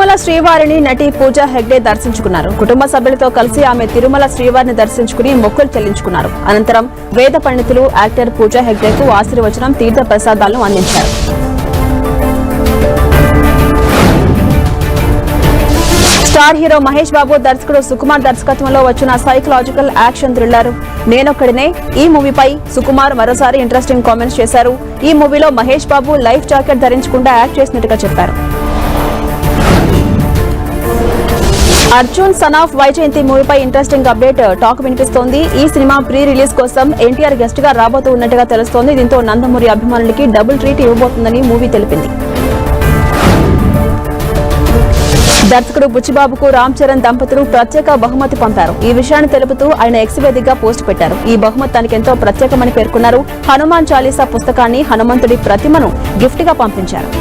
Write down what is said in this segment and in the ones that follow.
తిరుమల శ్రీవారిని నటి పూజా హెగ్డే దర్శించుకున్నారు. కుటుంబ సభ్యులతో కలిసి ఆమె తిరుమల శ్రీవారిని దర్శించుకుని మొక్కులు చెల్లించుకున్నారు. అనంతరం వేద పండితులు యాక్టర్ పూజా హెగ్డేకు ఆశీర్వచనం, తీర్థ ప్రసాదాలను అందించారు. స్టార్ హీరో మహేష్ బాబు దర్శకుడు సుకుమార్ దర్శకత్వంలో వచ్చిన సైకలాజికల్ యాక్షన్ థ్రిల్లర్ నేనొక్కడినే ఈ మూవీపై సుకుమార్ మరోసారి ఇంట్రెస్టింగ్ కామెంట్స్ చేశారు. ఈ మూవీలో మహేష్ బాబు లైఫ్ జాకెట్ ధరించకుండా యాక్ట్ చేసినట్టుగా చెప్పారు. అర్జున్ సన్ ఆఫ్ వైజయంతి మూవీపై ఇంట్రెస్టింగ్ అప్డేట్ టాక్ వినిపిస్తోంది. ఈ సినిమా ప్రీ రిలీజ్ కోసం ఎన్టీఆర్ గెస్ట్ గా రాబోతూ ఉన్నట్టుగా తెలుస్తోంది. దీంతో నందమూరి అభిమానులకి డబుల్ ట్రీట్ ఇవ్వబోతుందని మూవీ తెలిపింది. దర్శకుడు బుచ్చిబాబుకు రామ్ చరణ్ దంపతులు ప్రత్యేక బహుమతి పంపారు. ఈ విషయాన్ని తెలుపుతూ ఆయన ఎక్స్ వేదికగా పోస్ట్ పెట్టారు. ఈ బహుమతి తనకెంతో ప్రత్యేకమని పేర్కొన్నారు. హనుమాన్ చాలీసా పుస్తకాన్ని, హనుమంతుడి ప్రతిమను గిఫ్ట్ గా పంపించారు.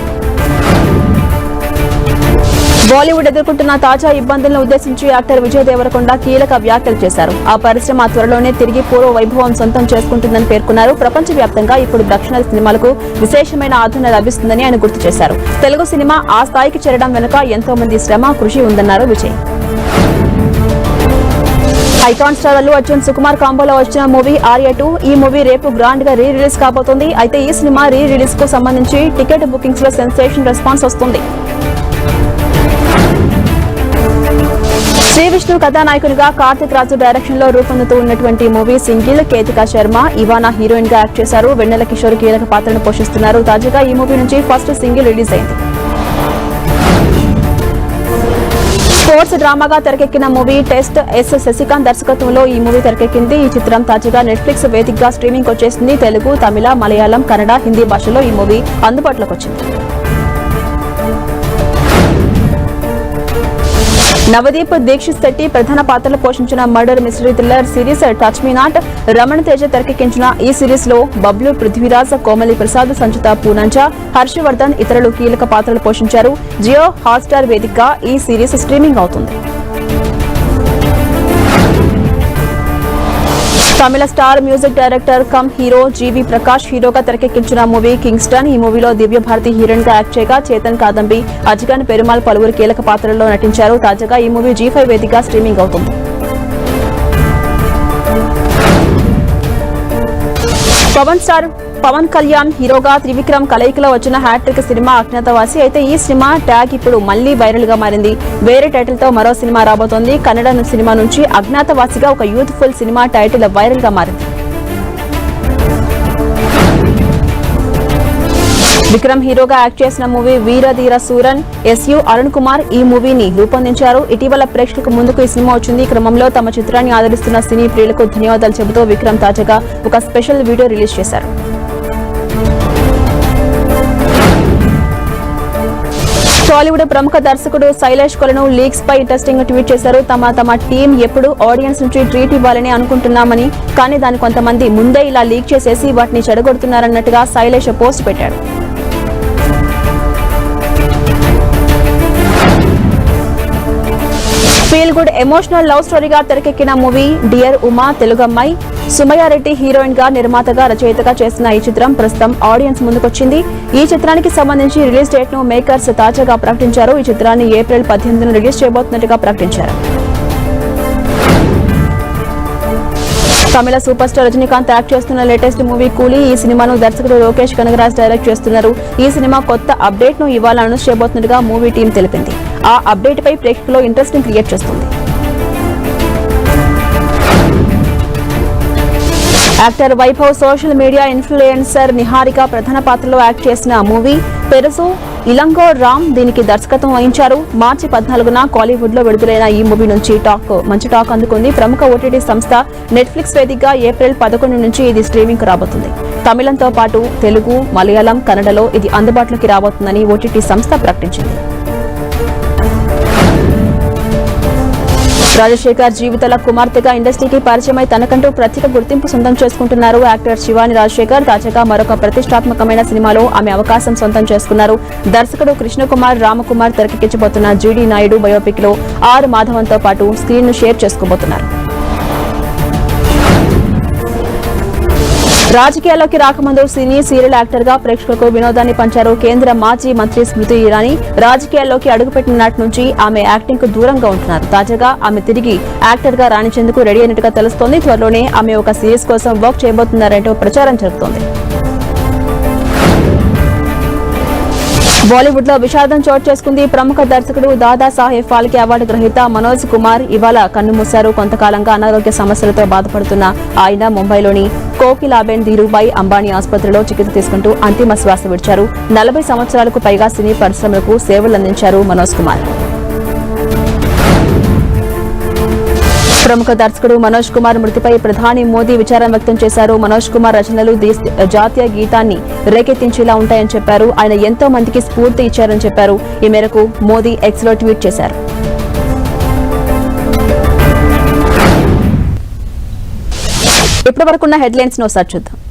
బాలీవుడ్ ఎదుర్కొంటున్న తాజా ఇబ్బందులను ఉద్దేశించి యాక్టర్ విజయ్ దేవరకొండ కీలక వ్యాఖ్యలు చేశారు. ఆ పరిశ్రమ త్వరలోనే తిరిగి పూర్వ వైభవం సొంతం చేసుకుంటుందని పేర్కొన్నారు. ప్రపంచవ్యాప్తంగా ఇప్పుడు దక్షిణ సినిమాలకు విశేషమైన ఆదరణ లభిస్తుందని ఆయన గుర్తు చేశారు. తెలుగు సినిమా ఆ స్థాయికి చేరడం వెనుక ఎంతో మంది శ్రమ, కృషి ఉందన్నారు విజయ్. ఐకాన్ స్టార్ అల్లు అర్జున్ సుకుమార్ కాంబోలో వచ్చిన మూవీ ఆర్య 2. ఈ మూవీ రేపు గ్రాండ్ గా రీ రిలీజ్ కాబోతోంది. అయితే ఈ సినిమా రీ రిలీజ్ కు సంబంధించి టికెట్ బుకింగ్స్ లో సెన్సేషన్ రెస్పాన్స్ వస్తుంది. శ్రీ విష్ణు కథానాయకునిగా కార్తిక్ రాజు డైరెక్షన్ లో రూపొందుతూ ఉన్నటువంటి movie single. Ketika Sharma, Ivana heroine గా యాక్ట్ చేశారు. వెన్నెల కిషోర్ కీలక పాత్రను పోషిస్తున్నారు. తాజాగా ఈ మూవీ నుంచి ఫస్ట్ సింగిల్ రిలీజ్ అయింది. స్పోర్ట్స్ డ్రామాగా తెరకెక్కిన మూవీ టెస్ట్. ఎస్ శశికాంత్ దర్శకత్వంలో ఈ మూవీ తెరకెక్కింది. ఈ చిత్రం తాజాగా నెట్ఫ్లిక్స్ వేదికగా స్ట్రీమింగ్ వచ్చేసింది. తెలుగు, తమిళ, మలయాళం, కన్నడ, హిందీ భాషలో ఈ మూవీ అందుబాటులోకి వచ్చింది. నవదీప్ దీక్షిత్ శెట్టి ప్రధాన పాత్రలు పోషించిన murder mystery thriller series touch me not Ramana Teja తెరకెక్కించిన ఈ సిరీస్ లో బబ్లు, పృథ్వీరాజ్, కోమలి ప్రసాద్, సంచిత పూనంచ, హర్షవర్ధన్ ఇతరులు కీలక పాత్రలు పోషించారు. జియో హాట్స్టార్ వేదికగా ఈ సిరీస్ స్ట్రీమింగ్ అవుతుంది. Tamil star music director come hero G V Prakash హీరోగా తెరకెక్కించిన మూవీ కింగ్స్టన్. ఈ మూవీలో దివ్య భారతి హీరోయిన్ గా యాక్ట్ చేయగా చేతన్ కాదంబి, అజ్గన్ పెరుమాల్ పలువురు కీలక పాత్రల్లో నటించారు. తాజాగా ఈ మూవీ G5 వేదికగా స్ట్రీమింగ్ అవుతుంది. పవన్ కళ్యాణ్ హీరోగా త్రివిక్రమ్ కలయికలో వచ్చిన హ్యాట్రిక్ సినిమా అజ్ఞాతవాసి. అయితే ఈ సినిమా ట్యాగ్ ఇప్పుడు మళ్లీ వైరల్ గా మారింది. వేరే టైటిల్ తో మరో సినిమా రాబోతోంది. కన్నడ సినిమా నుంచి అజ్ఞాతవాసిగా ఒక యూత్ఫుల్ సినిమా టైటిల్ వైరల్ గా మారింది. విక్రమ్ హీరోగా యాక్ట్ చేసిన మూవీ వీరధీర సూరన్. SU అరుణ్ కుమార్ ఈ మూవీని రూపొందించారు. ఇటీవల ప్రేక్షకులకు ముందుకు ఈ సినిమా వచ్చింది. ఈ క్రమంలో తమ చిత్రాన్ని ఆదరిస్తున్న సినీ ప్రియులకు ధన్యవాదాలు చెబుతూ విక్రమ్ తాజాగా ఒక స్పెషల్ వీడియో రిలీజ్ చేశారు. టాలీవుడ్ ప్రముఖ దర్శకుడు శైలేష్ కొలను లీక్స్ పై ఇంట్రెస్టింగ్ ట్వీట్ చేశారు. తమ టీం ఎప్పుడు ఆడియన్స్ నుంచి ట్రీట్ ఇవ్వాలని అనుకుంటున్నామని, కానీ దాని కొంతమంది ముందే ఇలా లీక్ చేసేసి వాటిని చెడగొడుతున్నారన్నట్టుగా శైలేష్ పోస్ట్ పెట్టాడు. ఫీల్ గుడ్ ఎమోషనల్ లవ్ స్టోరీగా తెరకెక్కిన మూవీ డియర్ ఉమా. తెలుగు అమ్మాయి సుమయారెడ్డి హీరోయిన్ గా, నిర్మాతగా, రచయితగా చేసిన ఈ చిత్రం ప్రస్తుతం ఆడియన్స్ ముందుకొచ్చింది. ఈ చిత్రానికి సంబంధించి రిలీజ్ డేట్ ను మేకర్స్ తాజాగా ప్రకటించారు. ఈ చిత్రాన్ని ఏప్రిల్ 18న రిలీజ్ చేయబోతున్నట్టుగా ప్రకటించారు. తమిళ సూపర్ స్టార్ రజనీకాంత్ యాక్ట్ చేస్తున్న లేటెస్ట్ మూవీ కూలీ. ఈ సినిమాను దర్శకుడు లోకేష్ కనగరాజ్ డైరెక్ట్ చేస్తున్నారు. ఈ సినిమా కొత్త అప్డేట్ ను ఇవాళ అనౌన్స్ చేయబోతున్నట్టుగా మూవీ టీం తెలిపింది. ఆ అప్డేట్ పై ప్రేక్షకుల్లో ఇంట్రెస్టింగ్ క్రియేట్ చేస్తుంది. Actor Vaibhav social media influencer Niharika ప్రధాన పాత్రలో యాక్ట్ చేసిన మూవీ పెరుసు ఇలంగో రామ్. దీనికి దర్శకత్వం వహించారు. మార్చి 14న కాలీవుడ్ లో విడుదలైన ఈ మూవీ నుంచి మంచి టాక్ అందుకుంది. ప్రముఖ OTT సంస్థ నెట్ఫ్లిక్స్ వేదికగా ఏప్రిల్ 11 నుంచి ఇది స్ట్రీమింగ్ రాబోతుంది. తమిళంతో పాటు తెలుగు, మలయాళం, కన్నడలో ఇది అందుబాటులోకి రాబోతుందని OTT సంస్థ ప్రకటించింది. రాజశేఖర్ జీవితాల కుమార్తెగా ఇండస్ట్రీకి పరిచయమై తనకంటూ ప్రత్యేక గుర్తింపు సొంతం చేసుకుంటున్నారు. యాక్టర్ శివాని రాజశేఖర్ తాజాగా మరొక ప్రతిష్టాత్మకమైన సినిమాలో ఆమె అవకాశం సొంతం చేసుకున్నారు. దర్శకుడు కృష్ణకుమార్ రామకుమార్ తెరకెక్కించబోతున్న GD నాయుడు బయోపిక్ లో R మాధవన్ తో పాటు స్క్రీన్ ను షేర్ చేసుకోబోతున్నారు. రాజకీయాల్లోకి రాకముందు సినీ సీరియల్ యాక్టర్ గా ప్రేక్షకులకు వినోదాన్ని పంచారు కేంద్ర మాజీ మంత్రి స్మృతి ఇరానీ. రాజకీయాల్లోకి అడుగుపెట్టిన నాటి నుంచి ఆమె యాక్టింగ్ కు దూరంగా ఉంటున్నారు. తాజాగా ఆమె తిరిగి యాక్టర్ గా రాణించేందుకు రెడీ అయినట్టుగా తెలుస్తోంది. త్వరలోనే ఆమె ఒక సిరీస్ కోసం వర్క్ చేయబోతున్నారంటూ ప్రచారం జరుగుతోంది. బాలీవుడ్ లో విషాదం చోటు చేసుకుంది. ప్రముఖ దర్శకుడు దాదా సాహెబ్ ఫాల్కే అవార్డు గ్రహీత మనోజ్ కుమార్ ఇవాళ కన్నుమూశారు. కొంతకాలంగా అనారోగ్య సమస్యలతో బాధపడుతున్న ఆయన ముంబైలోని కోకిలాబెన్ ధీరుభాయ్ అంబానీ ఆసుపత్రిలో చికిత్స తీసుకుంటూ అంతిమ శ్వాస విడిచారు. 40 సంవత్సరాలకు పైగా సినీ పరిశ్రమలకు సేవలందించారు మనోజ్ కుమార్. ప్రముఖ దర్శకుడు మనోజ్ కుమార్ మృతిపై ప్రధాని మోదీ విచారం వ్యక్తం చేశారు. మనోజ్ కుమార్ రచనలు జాతీయ గీతాన్ని రేకెత్తించేలా ఉంటాయని చెప్పారు. ఆయన ఎంతో మందికి స్ఫూర్తి ఇచ్చారని చెప్పారు. ఈ మేరకు మోదీ ఎక్స్ లో ట్వీట్ చేశారు. ఇప్పటివరకున్న హెడ్లైన్స్ ను చూద్దాం.